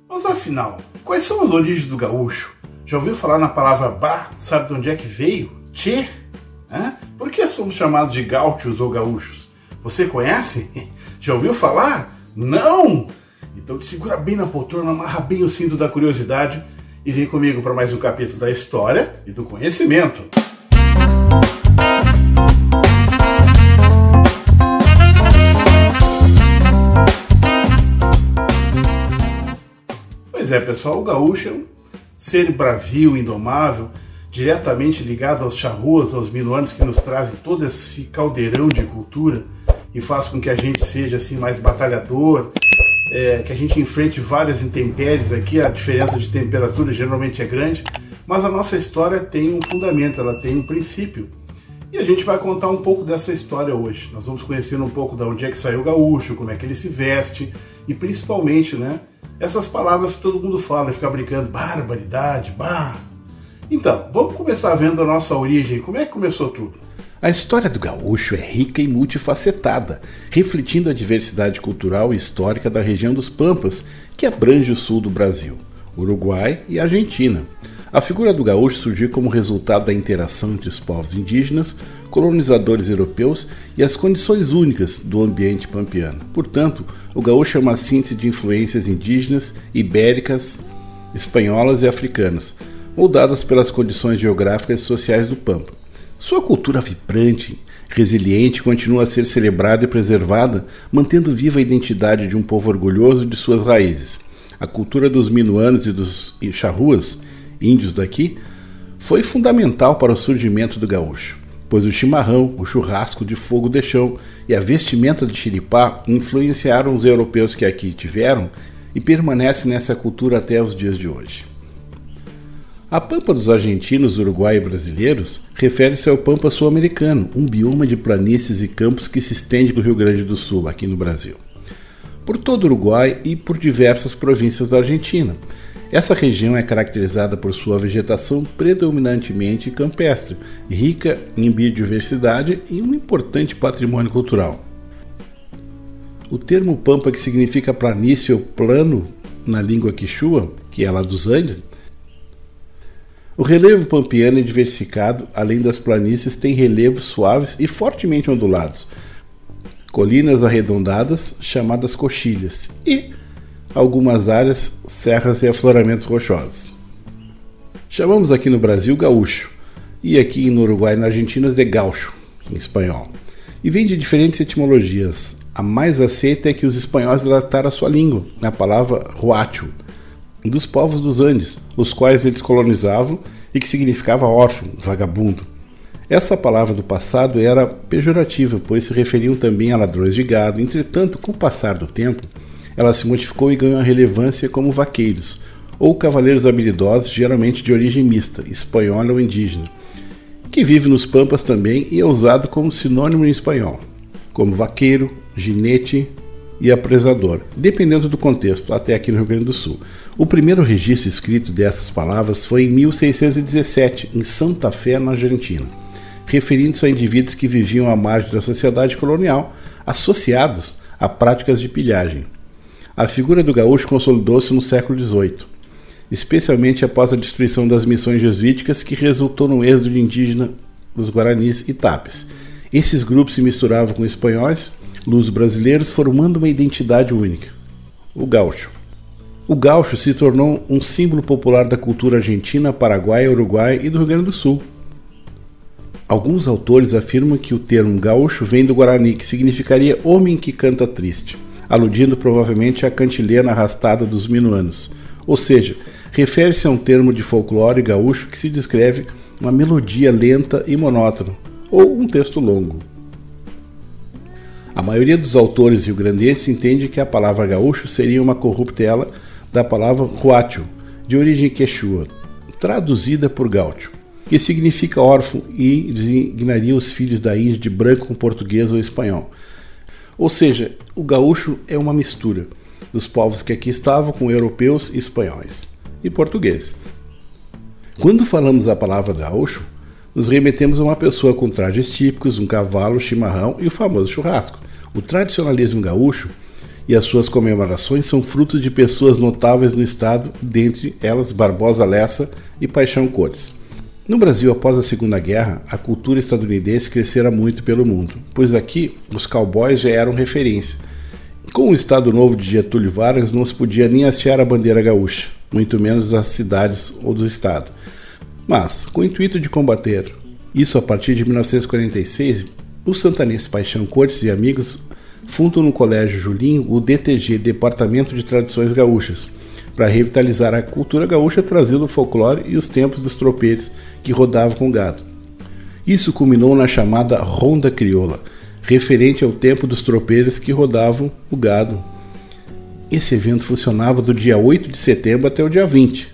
Mas afinal, quais são as origens do gaúcho? Já ouviu falar na palavra bah? Sabe de onde é que veio? Tchê? Por que somos chamados de gaúchos ou gaúchos? Você conhece? Já ouviu falar? Não? Então te segura bem na poltrona, amarra bem o cinto da curiosidade e vem comigo para mais um capítulo da história e do conhecimento. Pois é, pessoal, o gaúcho é um ser bravio, indomável, diretamente ligado aos charruas, aos minuanos que nos trazem todo esse caldeirão de cultura e faz com que a gente seja assim mais batalhador, que a gente enfrente várias intempéries aqui. A diferença de temperatura geralmente é grande, mas a nossa história tem um fundamento, ela tem um princípio. E a gente vai contar um pouco dessa história hoje. Nós vamos conhecer um pouco de onde é que saiu o gaúcho, como é que ele se veste e principalmente, essas palavras que todo mundo fala e fica brincando, barbaridade, bah. Então, vamos começar vendo a nossa origem, como é que começou tudo? A história do gaúcho é rica e multifacetada, refletindo a diversidade cultural e histórica da região dos Pampas, que abrange o sul do Brasil, Uruguai e Argentina. A figura do gaúcho surgiu como resultado da interação entre os povos indígenas, colonizadores europeus e as condições únicas do ambiente pampeano. Portanto, o gaúcho é uma síntese de influências indígenas, ibéricas, espanholas e africanas, moldadas pelas condições geográficas e sociais do Pampa. Sua cultura vibrante, resiliente, continua a ser celebrada e preservada, mantendo viva a identidade de um povo orgulhoso de suas raízes. A cultura dos minuanos e dos charruas, índios daqui, foi fundamental para o surgimento do gaúcho, pois o chimarrão, o churrasco de fogo de chão e a vestimenta de xiripá influenciaram os europeus que aqui tiveram e permanecem nessa cultura até os dias de hoje. A Pampa dos argentinos, uruguai e brasileiros refere-se ao Pampa sul-americano, um bioma de planícies e campos que se estende do Rio Grande do Sul, aqui no Brasil, por todo o Uruguai e por diversas províncias da Argentina. Essa região é caracterizada por sua vegetação predominantemente campestre, rica em biodiversidade e um importante patrimônio cultural. O termo Pampa, que significa planície ou plano na língua quichua, que é lá dos Andes, o relevo pampeano é diversificado, além das planícies tem relevos suaves e fortemente ondulados, colinas arredondadas chamadas coxilhas e algumas áreas, serras e afloramentos rochosos. Chamamos aqui no Brasil gaúcho e aqui no Uruguai e na Argentina de gaucho, em espanhol, e vem de diferentes etimologias. A mais aceita é que os espanhóis adaptaram a sua língua, na palavra huacho, dos povos dos Andes, os quais eles colonizavam e que significava órfão, vagabundo. Essa palavra do passado era pejorativa, pois se referiam também a ladrões de gado. Entretanto, com o passar do tempo, ela se modificou e ganhou relevância como vaqueiros, ou cavaleiros habilidosos, geralmente de origem mista, espanhola ou indígena, que vive nos Pampas também e é usado como sinônimo em espanhol, como vaqueiro, ginete e apresador, dependendo do contexto, até aqui no Rio Grande do Sul. O primeiro registro escrito dessas palavras foi em 1617, em Santa Fé, na Argentina, referindo-se a indivíduos que viviam à margem da sociedade colonial, associados a práticas de pilhagem. A figura do gaúcho consolidou-se no século XVIII, especialmente após a destruição das missões jesuíticas que resultou no êxodo indígena dos Guaranis e Tapes. Esses grupos se misturavam com espanhóis, luso-brasileiros, formando uma identidade única, o gaúcho. O gaúcho se tornou um símbolo popular da cultura argentina, paraguaia, uruguaia e do Rio Grande do Sul. Alguns autores afirmam que o termo gaúcho vem do Guarani, que significaria homem que canta triste, aludindo provavelmente à cantilena arrastada dos minuanos, ou seja, refere-se a um termo de folclore gaúcho que se descreve uma melodia lenta e monótona, ou um texto longo. A maioria dos autores rio-grandenses entende que a palavra gaúcho seria uma corruptela da palavra huacho, de origem quechua, traduzida por gaúcho, que significa órfão e designaria os filhos da Índia de branco com português ou espanhol. Ou seja, o gaúcho é uma mistura dos povos que aqui estavam com europeus, espanhóis e portugueses. Quando falamos a palavra gaúcho, nos remetemos a uma pessoa com trajes típicos, um cavalo, chimarrão e o famoso churrasco. O tradicionalismo gaúcho, e as suas comemorações são frutos de pessoas notáveis no estado, dentre elas Barbosa Lessa e Paixão Cortes. No Brasil, após a Segunda Guerra, a cultura estadunidense crescera muito pelo mundo, pois aqui os cowboys já eram referência. Com o Estado Novo de Getúlio Vargas não se podia nem hastear a bandeira gaúcha, muito menos das cidades ou do estado. Mas, com o intuito de combater isso a partir de 1946, o santanense Paixão Cortes e amigos fundam no Colégio Julinho o DTG, Departamento de Tradições Gaúchas, para revitalizar a cultura gaúcha trazendo o folclore e os tempos dos tropeiros que rodavam com gado. Isso culminou na chamada Ronda Crioula, referente ao tempo dos tropeiros que rodavam o gado. Esse evento funcionava do dia 8 de setembro até o dia 20,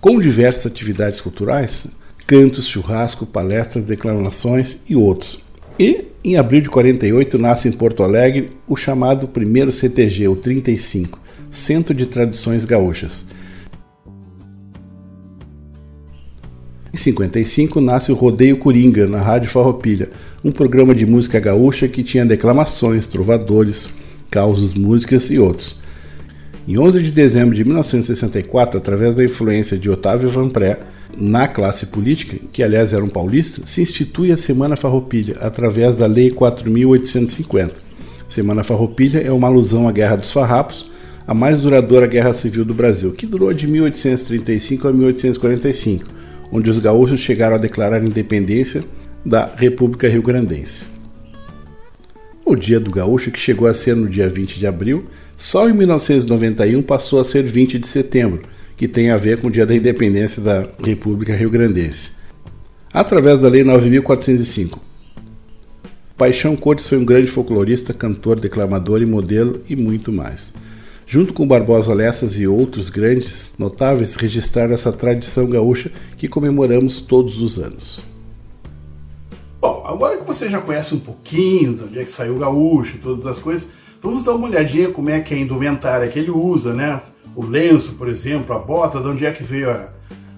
com diversas atividades culturais, cantos, churrasco, palestras, declamações e outros. E, em abril de 48, nasce em Porto Alegre o chamado primeiro CTG, o 35, Centro de Tradições Gaúchas. Em 55 nasce o Rodeio Coringa, na Rádio Farroupilha, um programa de música gaúcha que tinha declamações, trovadores, causos, músicas e outros. Em 11 de dezembro de 1964, através da influência de Otávio Vanpré na classe política, que aliás era um paulista, se institui a Semana Farroupilha através da Lei 4.850. Semana Farroupilha é uma alusão à Guerra dos Farrapos, a mais duradoura guerra civil do Brasil, que durou de 1835 a 1845, onde os gaúchos chegaram a declarar a independência da República Rio-Grandense. O Dia do Gaúcho, que chegou a ser no dia 20 de abril, só em 1991 passou a ser 20 de setembro, que tem a ver com o Dia da Independência da República Rio-Grandense, através da Lei 9.405. Paixão Cortes foi um grande folclorista, cantor, declamador e modelo e muito mais. Junto com Barbosa Lessas e outros grandes notáveis, registraram essa tradição gaúcha que comemoramos todos os anos. Bom, agora que você já conhece um pouquinho de onde é que saiu o gaúcho e todas as coisas, vamos dar uma olhadinha como é que é a indumentária que ele usa, né? O lenço, por exemplo, a bota, de onde é que veio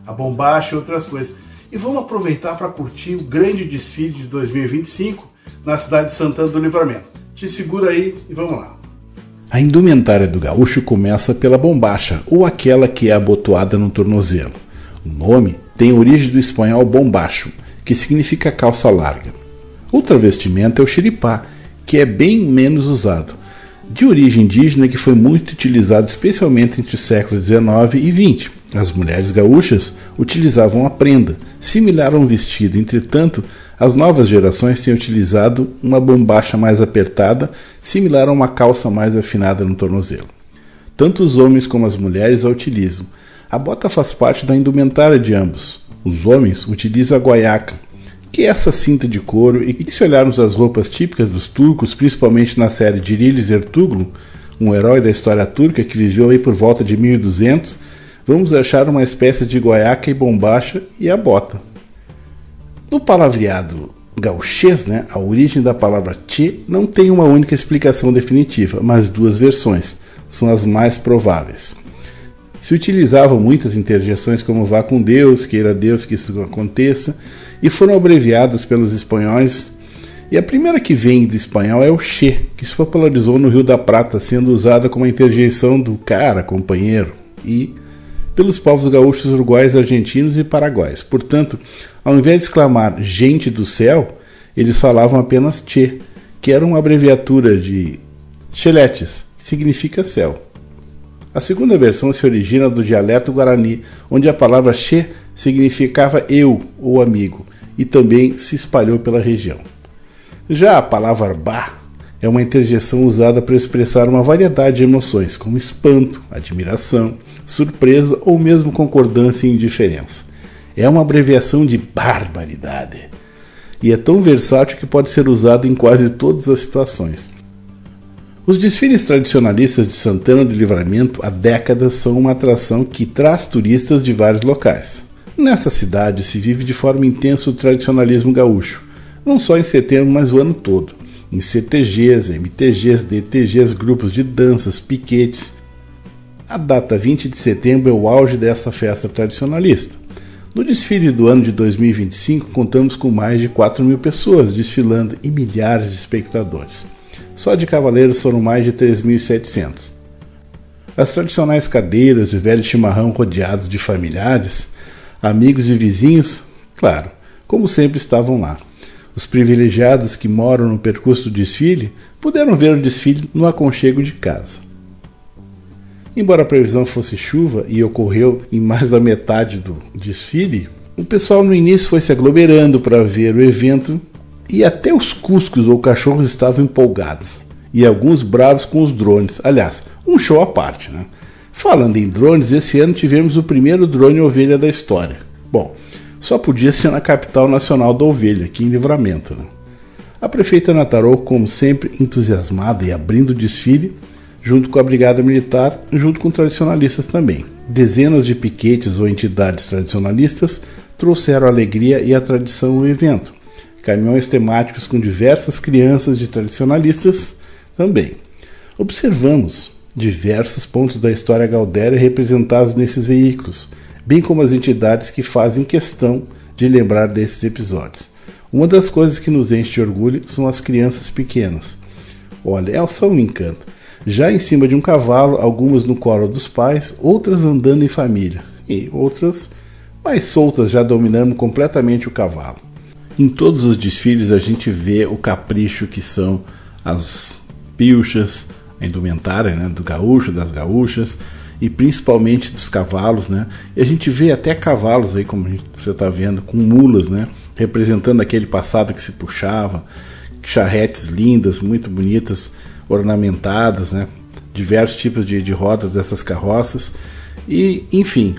a bombacha e outras coisas. E vamos aproveitar para curtir o grande desfile de 2025 na cidade de Santana do Livramento. Te segura aí e vamos lá. A indumentária do gaúcho começa pela bombacha, ou aquela que é abotoada no tornozelo. O nome tem origem do espanhol bombacho, que significa calça larga. Outra vestimenta é o xiripá, que é bem menos usado, de origem indígena que foi muito utilizado especialmente entre os séculos XIX e XX. As mulheres gaúchas utilizavam a prenda, similar a um vestido, entretanto, as novas gerações têm utilizado uma bombacha mais apertada, similar a uma calça mais afinada no tornozelo. Tanto os homens como as mulheres a utilizam. A bota faz parte da indumentária de ambos. Os homens utilizam a guaiaca, que é essa cinta de couro e que, se olharmos as roupas típicas dos turcos, principalmente na série de Irilis Ertuğrul, um herói da história turca que viveu aí por volta de 1200, vamos achar uma espécie de guaiaca e bombacha e a bota. No palavreado gauchês, a origem da palavra tchê não tem uma única explicação definitiva, mas duas versões são as mais prováveis. Se utilizavam muitas interjeições como vá com Deus, queira Deus que isso aconteça, e foram abreviadas pelos espanhóis, e a primeira que vem do espanhol é o che, que se popularizou no Rio da Prata, sendo usada como a interjeição do cara, companheiro, e pelos povos gaúchos uruguaios, argentinos e paraguaios. Portanto, ao invés de exclamar gente do céu, eles falavam apenas che, que era uma abreviatura de cheletes, que significa céu. A segunda versão se origina do dialeto guarani, onde a palavra che significava eu ou amigo, e também se espalhou pela região. Já a palavra bah é uma interjeição usada para expressar uma variedade de emoções, como espanto, admiração, surpresa ou mesmo concordância e indiferença. É uma abreviação de barbaridade e é tão versátil que pode ser usado em quase todas as situações. Os desfiles tradicionalistas de Santana do Livramento há décadas são uma atração que traz turistas de vários locais. Nessa cidade se vive de forma intensa o tradicionalismo gaúcho, não só em setembro, mas o ano todo, em CTGs, MTGs, DTGs, grupos de danças, piquetes. A data 20 de setembro é o auge dessa festa tradicionalista. No desfile do ano de 2025, contamos com mais de 4.000 pessoas desfilando e milhares de espectadores. Só de cavaleiros foram mais de 3.700. As tradicionais cadeiras e o velho chimarrão rodeados de familiares, amigos e vizinhos, claro, como sempre estavam lá. Os privilegiados que moram no percurso do desfile puderam ver o desfile no aconchego de casa. Embora a previsão fosse chuva e ocorreu em mais da metade do desfile, o pessoal no início foi se aglomerando para ver o evento e até os cuscos ou cachorros estavam empolgados. E alguns bravos com os drones. Aliás, um show à parte, né? Falando em drones, esse ano tivemos o primeiro drone ovelha da história. Bom, só podia ser na capital nacional da ovelha, aqui em Livramento, né? A prefeita Ana Tarô, como sempre, entusiasmada e abrindo o desfile, junto com a Brigada Militar, junto com tradicionalistas também. Dezenas de piquetes ou entidades tradicionalistas trouxeram a alegria e a tradição ao evento. Caminhões temáticos com diversas crianças de tradicionalistas também. Observamos diversos pontos da história gaudéria representados nesses veículos, bem como as entidades que fazem questão de lembrar desses episódios. Uma das coisas que nos enche de orgulho são as crianças pequenas. Olha, elas são um encanto. Já em cima de um cavalo, algumas no colo dos pais, outras andando em família, e outras mais soltas, já dominando completamente o cavalo. Em todos os desfiles a gente vê o capricho que são as pilchas, a indumentária, né, do gaúcho, das gaúchas, e principalmente dos cavalos, né? E a gente vê até cavalos aí, como você está vendo, com mulas, né, representando aquele passado que se puxava, charretes lindas, muito bonitas, ornamentadas, né? Diversos tipos de rodas dessas carroças. E, enfim,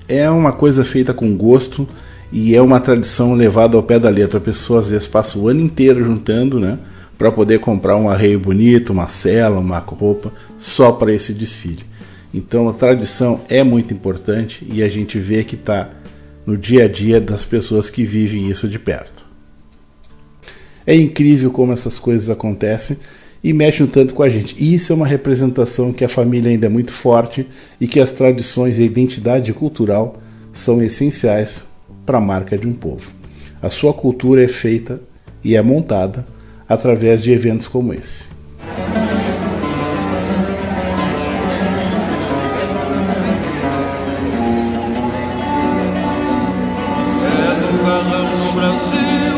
é uma coisa feita com gosto e é uma tradição levada ao pé da letra. A pessoa às vezes passa o ano inteiro juntando, né, para poder comprar um arreio bonito, uma sela, uma roupa, só para esse desfile. Então a tradição é muito importante e a gente vê que está no dia a dia das pessoas que vivem isso de perto. É incrível como essas coisas acontecem e mexem um tanto com a gente. E isso é uma representação que a família ainda é muito forte e que as tradições e a identidade cultural são essenciais para a marca de um povo. A sua cultura é feita e é montada através de eventos como esse. É no galão do Brasil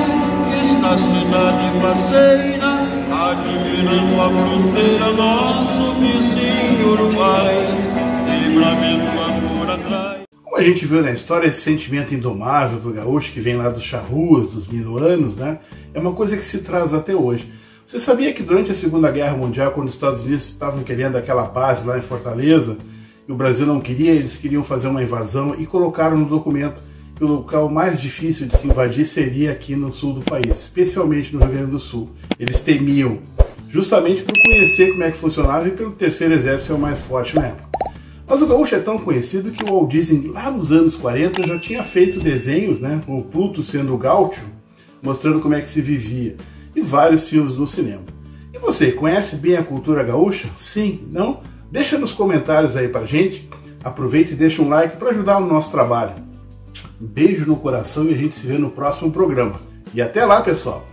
que está a cidade parceira, admirando a fronteira, nosso vizinho Uruguai, Livramento amor atrás. Como a gente viu na história, esse sentimento indomável do gaúcho que vem lá dos charruas, dos minuanos, né, é uma coisa que se traz até hoje. Você sabia que durante a Segunda Guerra Mundial, quando os Estados Unidos estavam querendo aquela base lá em Fortaleza, e o Brasil não queria, eles queriam fazer uma invasão e colocaram no documento que o local mais difícil de se invadir seria aqui no sul do país, especialmente no Rio Grande do Sul. Eles temiam, justamente por conhecer como é que funcionava e pelo Terceiro Exército ser o mais forte na época. Mas o gaúcho é tão conhecido que o Walt Disney, lá nos anos 40, já tinha feito desenhos, né, com o Pluto sendo o gaúcho, mostrando como é que se vivia, e vários filmes no cinema. E você, conhece bem a cultura gaúcha? Sim? Não? Deixa nos comentários aí pra gente, aproveita e deixa um like para ajudar no nosso trabalho. Um beijo no coração e a gente se vê no próximo programa. E até lá, pessoal!